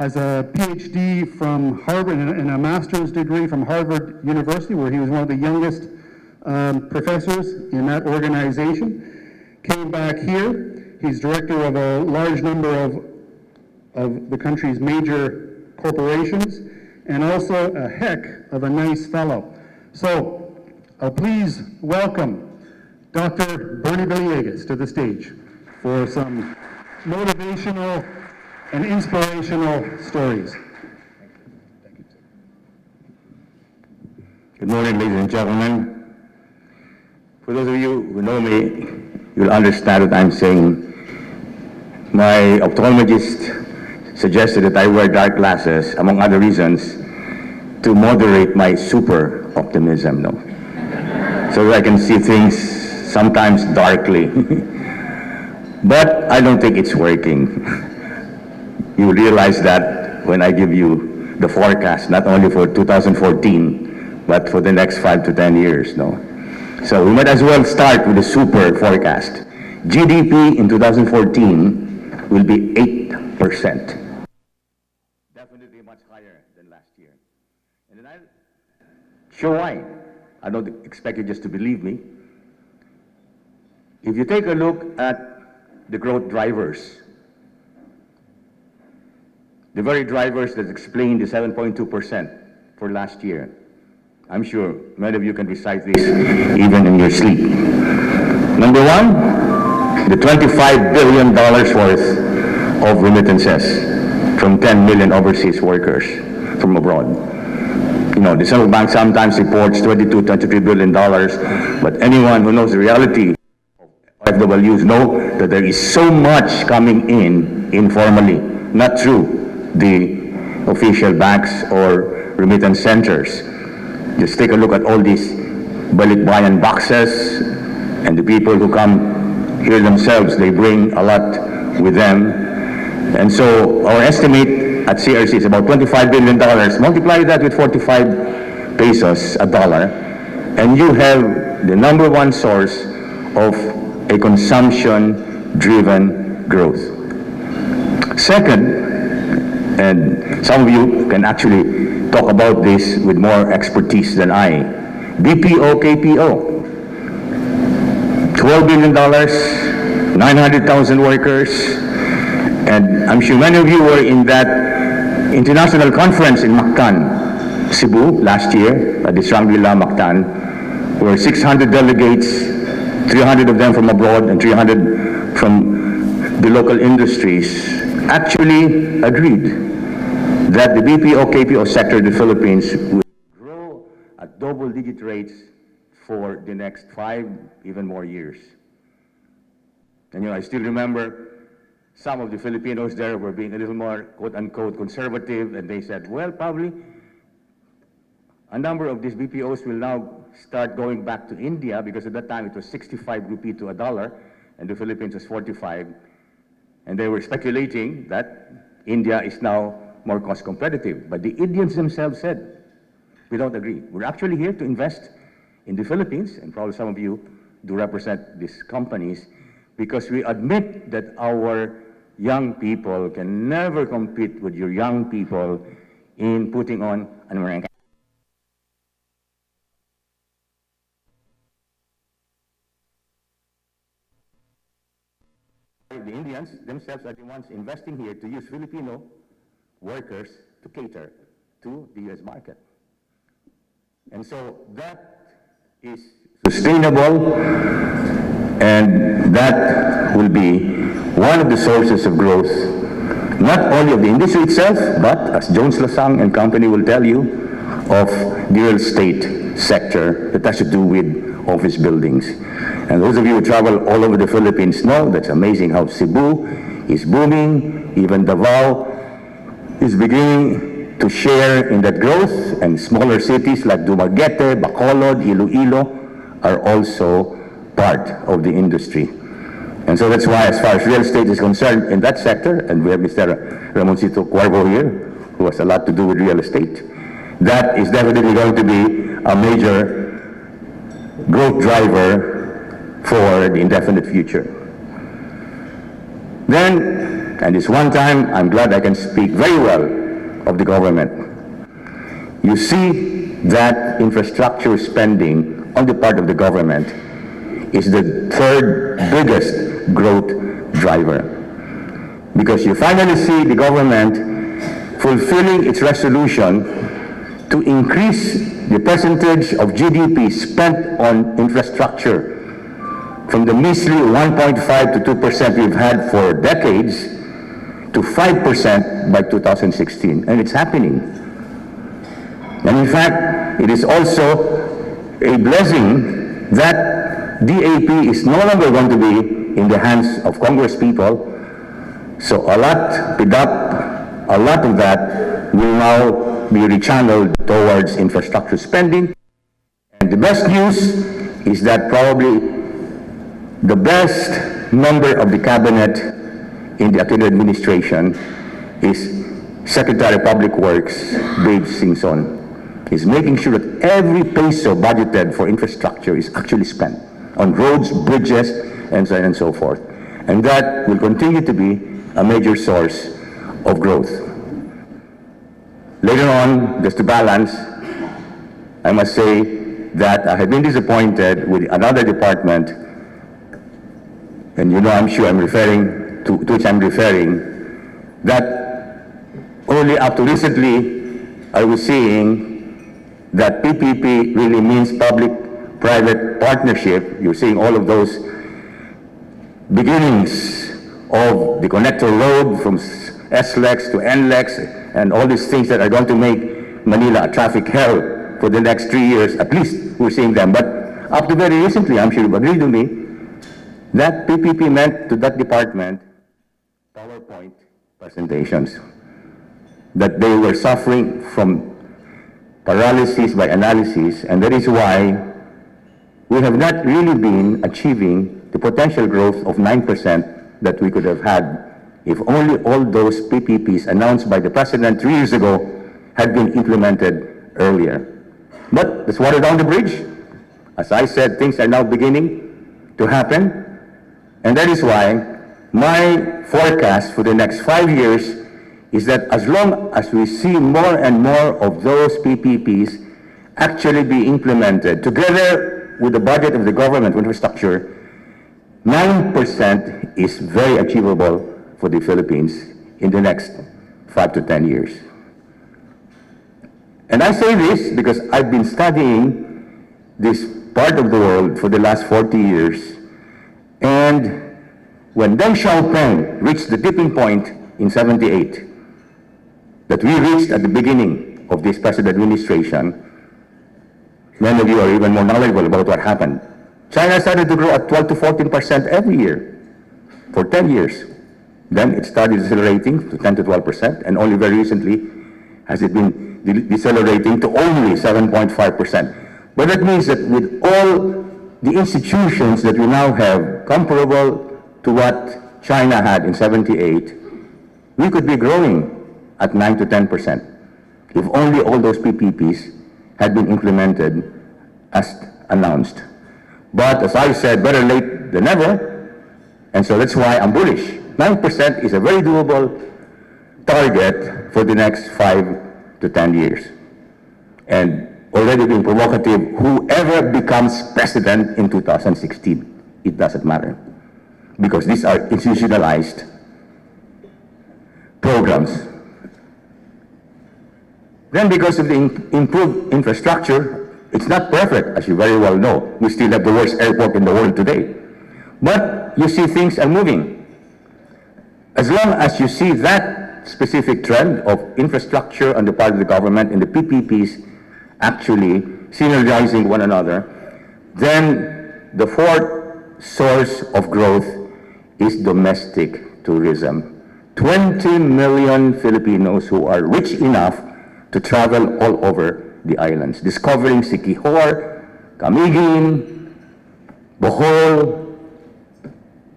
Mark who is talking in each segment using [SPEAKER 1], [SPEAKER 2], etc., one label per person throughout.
[SPEAKER 1] has a PhD from Harvard and a master's degree from Harvard University, where he was one of the youngest professors in that organization. Came back here. He's director of a large number of the country's major corporations, and also a heck of a nice fellow. So, please welcome Dr. Bernie Villegas to the stage for some motivational and inspirational stories.
[SPEAKER 2] Good morning, ladies and gentlemen. For those of you who know me, you'll understand what I'm saying. My ophthalmologist suggested that I wear dark glasses, among other reasons, to moderate my super optimism, no? So that I can see things sometimes darkly. But I don't think it's working. You realize that when I give you the forecast, not only for 2014, but for the next 5 to 10 years, no? So we might as well start with the super forecast. GDP in 2014 will be 8%. Definitely much higher than last year. And then I'll show why. I don't expect you just to believe me. If you take a look at the growth drivers, the very drivers that explain the 7.2% for last year, I'm sure many of you can recite this even in your sleep. Number one, the $25 billion worth of remittances from 10 million overseas workers from abroad. You know, the central bank sometimes reports $22-23 billion, but anyone who knows the reality of FWs know that there is so much coming in informally, not through the official banks or remittance centers. Just take a look at all these balikbayan boxes and the people who come here themselves. They bring a lot with them. And so our estimate at CRC is about $25 billion. Multiply that with 45 pesos a dollar, and you have the number one source of a consumption-driven growth. Second, and some of you can actually talk about this with more expertise than I, BPO, KPO. $12 billion, 900,000 workers, and I'm sure many of you were in that international conference in Mactan, Cebu, last year, at the Shangri-La Mactan, where 600 delegates, 300 of them from abroad and 300 from the local industries, actually agreed that the BPO, KPO sector in the Philippines will grow at double-digit rates for the next 5, even more years. And I still remember some of the Filipinos there were being a little more, quote-unquote, conservative, and they said, well, probably a number of these BPOs will now start going back to India, because at that time it was 65 rupee to a dollar, and the Philippines was 45. And they were speculating that India is now more cost competitive. But the Indians themselves said, we don't agree. We're actually here to invest in the Philippines, and probably some of you do represent these companies, because we admit that our young people can never compete with your young people in putting on an American. The Indians themselves are the ones investing here to use Filipino workers to cater to the US market. And so that is sustainable, and that will be one of the sources of growth, not only of the industry itself, but, as Jones Lasang and company will tell you, of the real estate sector that has to do with office buildings. And those of you who travel all over the Philippines know that's amazing how Cebu is booming, even Davao is beginning to share in that growth, and smaller cities like Dumaguete, Bacolod, Iloilo are also part of the industry. And so that's why, as far as real estate is concerned in that sector, and we have Mr. Ramoncito Cuervo here, who has a lot to do with real estate, that is definitely going to be a major growth driver for the indefinite future. Then, and this one time, I'm glad I can speak very well of the government. You see that infrastructure spending on the part of the government is the third biggest growth driver. Because you finally see the government fulfilling its resolution to increase the percentage of GDP spent on infrastructure from the measly 1.5 to 2% we've had for decades to 5% by 2016, and it's happening. And in fact, it is also a blessing that DAP is no longer going to be in the hands of Congress people. So a lot of that will now be rechanneled towards infrastructure spending. And the best news is that probably the best member of the cabinet in the Aquino administration is Secretary of Public Works, Babe Singson. He's making sure that every peso budgeted for infrastructure is actually spent on roads, bridges, and so on and so forth. And that will continue to be a major source of growth. Later on, just to balance, I must say that I have been disappointed with another department, and you know, I'm sure I'm referring to which I'm referring, that only up to recently I was seeing that PPP really means public-private partnership. You're seeing all of those beginnings of the connector road from SLEX to NLEX and all these things that are going to make Manila a traffic hell for the next 3 years. At least we're seeing them. But up to very recently, I'm sure you agree with me, that PPP meant to that department PowerPoint presentations, that they were suffering from paralysis by analysis, and that is why we have not really been achieving the potential growth of 9% that we could have had if only all those PPPs announced by the President 3 years ago had been implemented earlier. But let's water down the bridge. As I said, things are now beginning to happen. And that is why my forecast for the next 5 years is that as long as we see more and more of those PPPs actually be implemented, together with the budget of the government infrastructure, 9% is very achievable for the Philippines in the next 5 to 10 years. And I say this because I've been studying this part of the world for the last 40 years. And when Deng Xiaoping reached the tipping point in 78, that we reached at the beginning of this present administration, many of you are even more knowledgeable about what happened. China started to grow at 12 to 14% every year for 10 years. Then it started decelerating to 10 to 12%, and only very recently has it been decelerating to only 7.5%. But that means that with all the institutions that we now have comparable to what China had in 78, we could be growing at 9 to 10% if only all those PPPs had been implemented as announced. But as I said, better late than never, and so that's why I'm bullish. 9% is a very doable target for the next 5 to 10 years. And already being provocative, whoever becomes president in 2016, it doesn't matter. Because these are institutionalized programs. Then because of the improved infrastructure, it's not perfect, as you very well know. We still have the worst airport in the world today. But you see things are moving. As long as you see that specific trend of infrastructure on the part of the government and the PPPs actually synergizing one another, then the fourth source of growth is domestic tourism. 20 million Filipinos who are rich enough to travel all over the islands, discovering Siquijor, Camiguin, Bohol,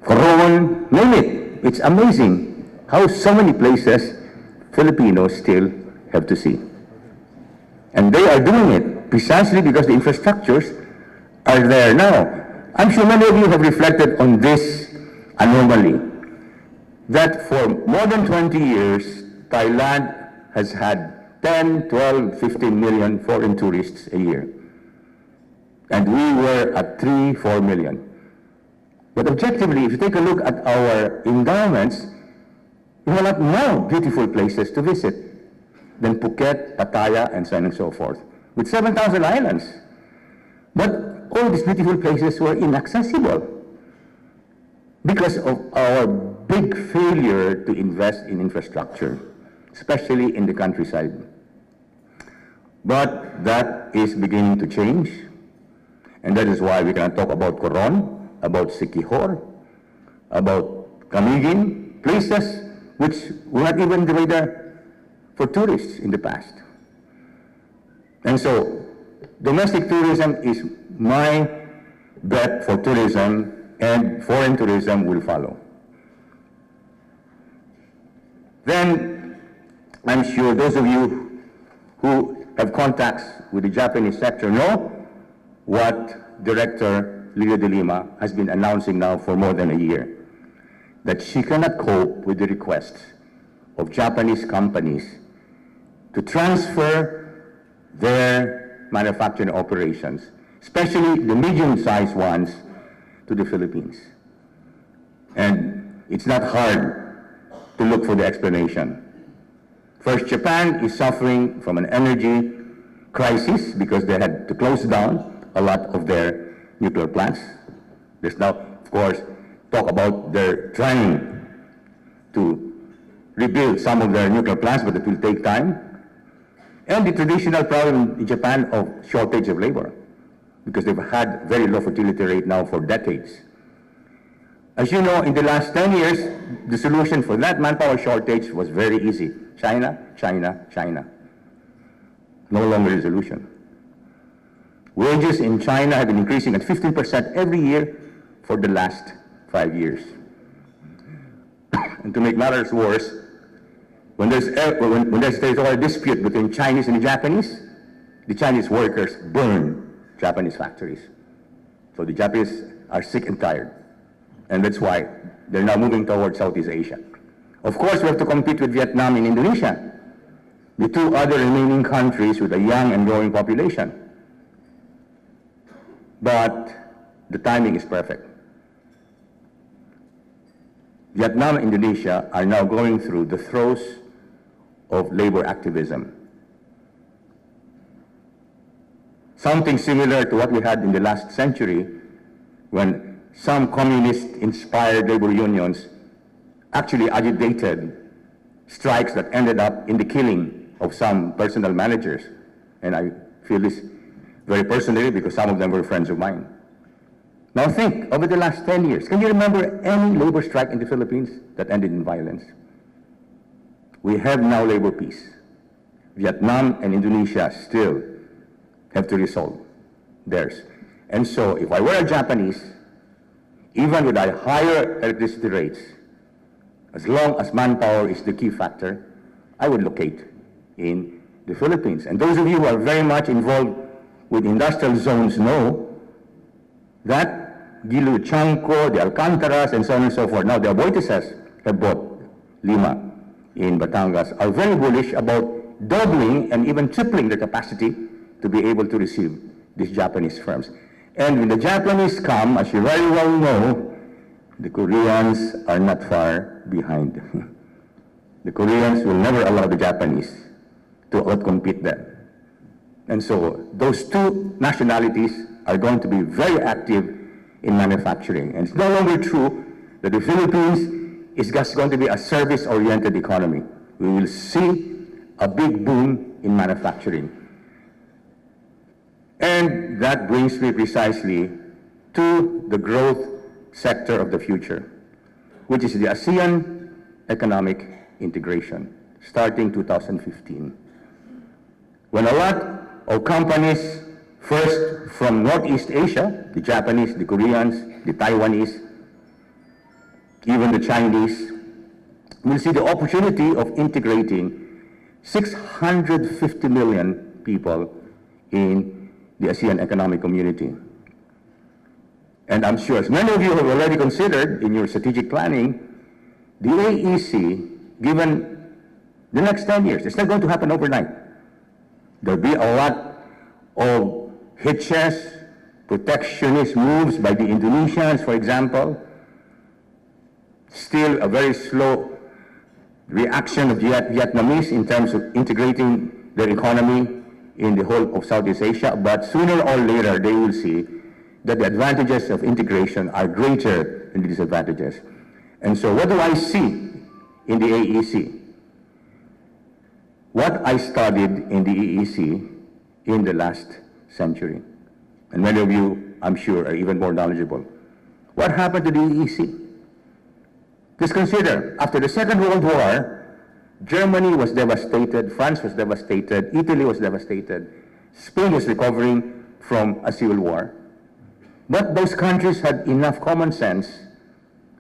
[SPEAKER 2] Coron, name it. It's amazing how so many places Filipinos still have to see. And they are doing it precisely because the infrastructures are there now. I'm sure many of you have reflected on this anomaly. that for more than 20 years, Thailand has had 10, 12, 15 million foreign tourists a year. And we were at 3, 4 million. But objectively, if you take a look at our endowments, we have a lot more beautiful places to visit than Phuket, Pattaya, and so on and so forth, with 7,000 islands. But all these beautiful places were inaccessible because of our big failure to invest in infrastructure, especially in the countryside. But that is beginning to change, and that is why we can talk about Coron, about Siquijor, about Camiguin, places which were not even the radar for tourists in the past. And so, domestic tourism is my bet for tourism, and foreign tourism will follow. Then, I'm sure those of you who have contacts with the Japanese sector know what Director Leo de Lima has been announcing now for more than a year, that she cannot cope with the requests of Japanese companies to transfer their manufacturing operations, especially the medium-sized ones, to the Philippines. And it's not hard to look for the explanation. First, Japan is suffering from an energy crisis because they had to close down a lot of their nuclear plants. There's now, of course, talk about their trying to rebuild some of their nuclear plants, but it will take time. And the traditional problem in Japan of shortage of labor, because they've had very low fertility rate now for decades. As you know, in the last 10 years, the solution for that manpower shortage was very easy. China, China, China. No longer a solution. Wages in China have been increasing at 15% every year for the last 5 years. And to make matters worse, when there's a dispute between Chinese and the Chinese workers burn Japanese factories. So the Japanese are sick and tired. And that's why they're now moving towards Southeast Asia. Of course, we have to compete with Vietnam and Indonesia, the two other remaining countries with a young and growing population. But the timing is perfect. Vietnam and Indonesia are now going through the throes of labor activism. Something similar to what we had in the last century when some communist-inspired labor unions actually agitated strikes that ended up in the killing of some personnel managers. And I feel this very personally because some of them were friends of mine. Now think, over the last 10 years, can you remember any labor strike in the Philippines that ended in violence? We have now labor peace. Vietnam and Indonesia still have to resolve theirs. And so if I were a Japanese, even with a higher electricity rates, as long as manpower is the key factor, I would locate in the Philippines. And those of you who are very much involved with industrial zones know that Gilo Chanco, the Alcantaras, and so on and so forth, now the Aboitises have bought Lima in Batangas, are very bullish about doubling and even tripling the capacity to be able to receive these Japanese firms. And when the Japanese come, as you very well know, the Koreans are not far behind. The Koreans will never allow the Japanese to outcompete them. And so those two nationalities are going to be very active in manufacturing. And it's no longer true that the Philippines is just going to be a service-oriented economy. We will see a big boom in manufacturing. And that brings me precisely to the growth sector of the future, which is the ASEAN economic integration, starting 2015. When a lot of companies, first from Northeast Asia, the Japanese, the Koreans, the Taiwanese, even the Chinese, will see the opportunity of integrating 650 million people in the ASEAN economic community. And I'm sure, as many of you have already considered in your strategic planning, the AEC, given the next 10 years, it's not going to happen overnight. There'll be a lot of hitches, protectionist moves by the Indonesians, for example. Still a very slow reaction of the Vietnamese in terms of integrating their economy in the whole of Southeast Asia, but sooner or later they will see that the advantages of integration are greater than the disadvantages. And so what do I see in the AEC? What I studied in the AEC in the last century. And many of you, I'm sure, are even more knowledgeable. What happened to the AEC? Just consider, after the Second World War, Germany was devastated, France was devastated, Italy was devastated, Spain was recovering from a civil war. But those countries had enough common sense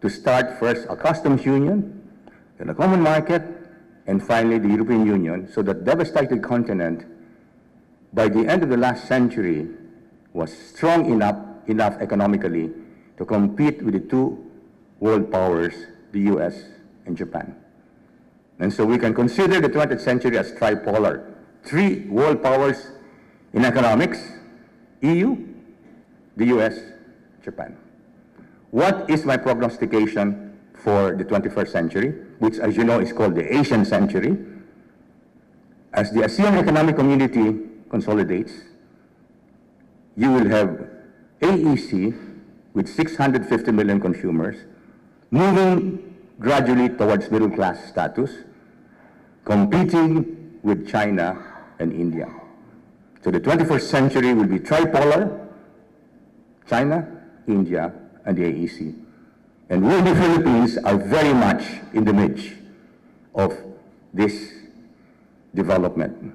[SPEAKER 2] to start first a customs union, then a common market, and finally the European Union, so that devastated continent, by the end of the last century, was strong enough economically to compete with the two world powers, the US and Japan. And so we can consider the 20th century as tripolar. Three world powers in economics: EU, the US, Japan. What is my prognostication for the 21st century, which, as you know, is called the Asian century? As the ASEAN Economic Community consolidates, you will have AEC with 650 million consumers moving gradually towards middle class status, competing with China and India. So the 21st century will be tripolar: China, India, and the AEC. And we in the Philippines are very much in the midst of this development.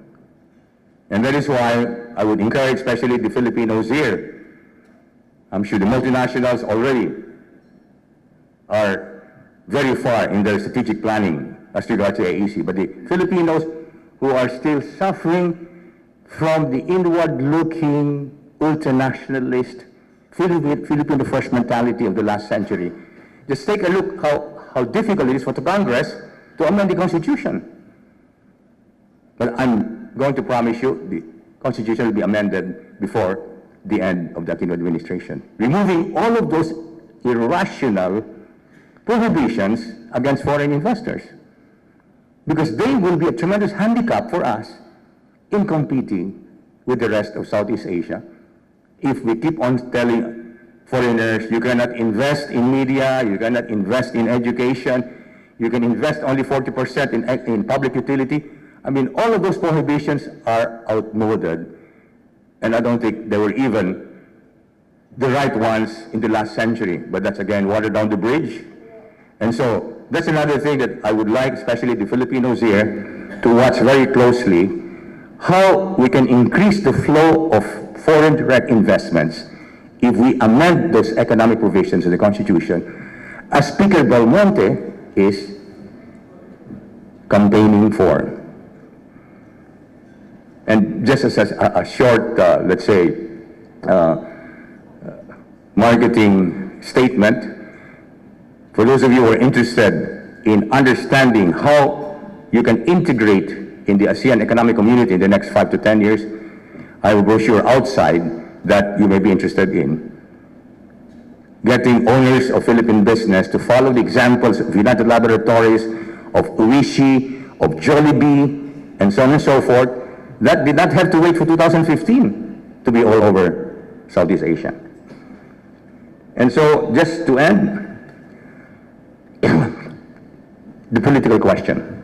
[SPEAKER 2] And that is why I would encourage especially the Filipinos here. I'm sure the multinationals already are very far in their strategic planning as regards to AEC, but the Filipinos who are still suffering from the inward-looking, ultranationalist, Filipino first mentality of the last century, just take a look how difficult it is for the Congress to amend the Constitution. But I'm going to promise you the Constitution will be amended before the end of the Aquino administration, removing all of those irrational prohibitions against foreign investors, because they will be a tremendous handicap for us in competing with the rest of Southeast Asia. If we keep on telling foreigners, you cannot invest in media, you cannot invest in education, you can invest only 40% in public utility. I mean, all of those prohibitions are outmoded, and I don't think they were even the right ones in the last century. But that's again water down the bridge. And so that's another thing that I would like, especially the Filipinos here, to watch very closely, how we can increase the flow of foreign direct investments if we amend those economic provisions in the Constitution, as Speaker Belmonte is campaigning for. And just as a short, let's say, marketing statement, for those of you who are interested in understanding how you can integrate in the ASEAN Economic Community in the next 5 to 10 years, I have a brochure outside that you may be interested in. Getting owners of Philippine business to follow the examples of United Laboratories, of Uishi, of Jollibee, and so on and so forth, that did not have to wait for 2015 to be all over Southeast Asia. And so, just to end, the political question.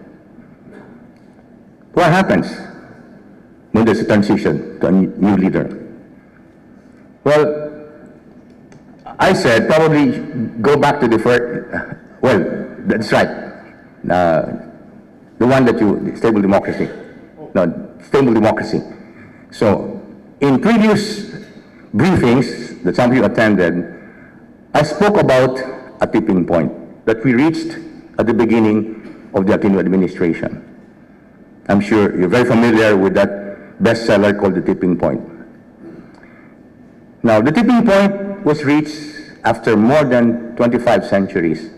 [SPEAKER 2] What happens when there's a transition to a new leader? Well, I said probably go back to the first, well, that's right, the one that you, stable democracy. No, stable democracy. So, in previous briefings that some of you attended, I spoke about a tipping point that we reached at the beginning of the Aquino administration. I'm sure you're very familiar with that bestseller called The Tipping Point. Now, the tipping point was reached after more than 25 centuries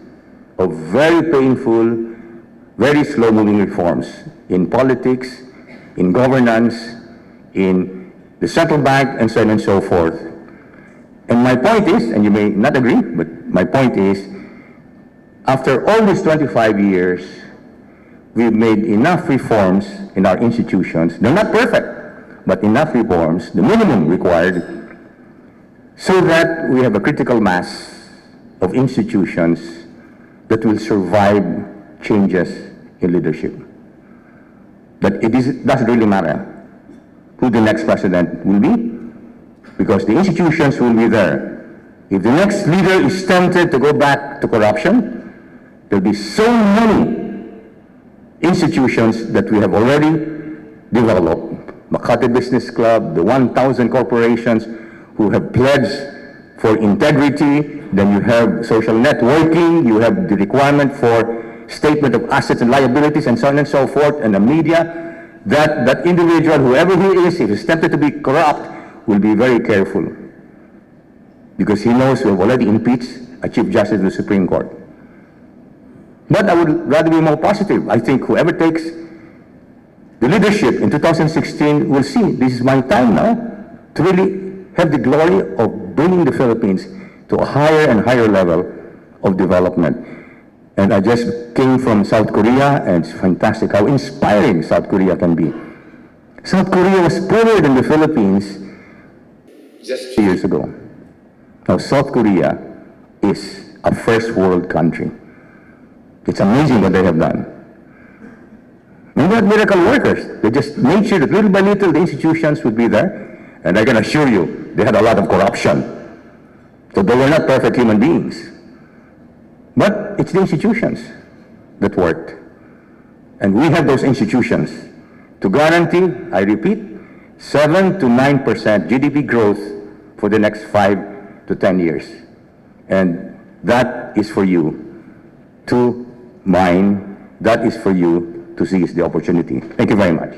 [SPEAKER 2] of very painful, very slow-moving reforms in politics, in governance, in the central bank, and so on and so forth. And my point is, and you may not agree, but my point is, after all these 25 years, we've made enough reforms in our institutions. They're not perfect, but enough reforms, the minimum required, so that we have a critical mass of institutions that will survive changes in leadership. But doesn't really matter who the next president will be, because the institutions will be there. If the next leader is tempted to go back to corruption, there'll be so many institutions that we have already developed. Makati Business Club, the 1,000 corporations who have pledged for integrity, then you have social networking, you have the requirement for statement of assets and liabilities, and so on and so forth, and the media, that individual, whoever he is, if he's tempted to be corrupt, will be very careful. Because he knows we have already impeached a Chief Justice of the Supreme Court. But I would rather be more positive. I think whoever takes the leadership in 2016 will see this is my time now to really have the glory of bringing the Philippines to a higher and higher level of development. And I just came from South Korea, and it's fantastic how inspiring South Korea can be. South Korea was poorer than the Philippines just 2 years ago. Now South Korea is a first world country. It's amazing what they have done. And they had miracle workers. They just made sure that little by little the institutions would be there. And I can assure you, they had a lot of corruption. So they were not perfect human beings. But it's the institutions that worked. And we have those institutions to guarantee, I repeat, 7 to 9% GDP growth for the next 5 to 10 years. And that is for you to mine, that is for you to seize the opportunity. Thank you very much.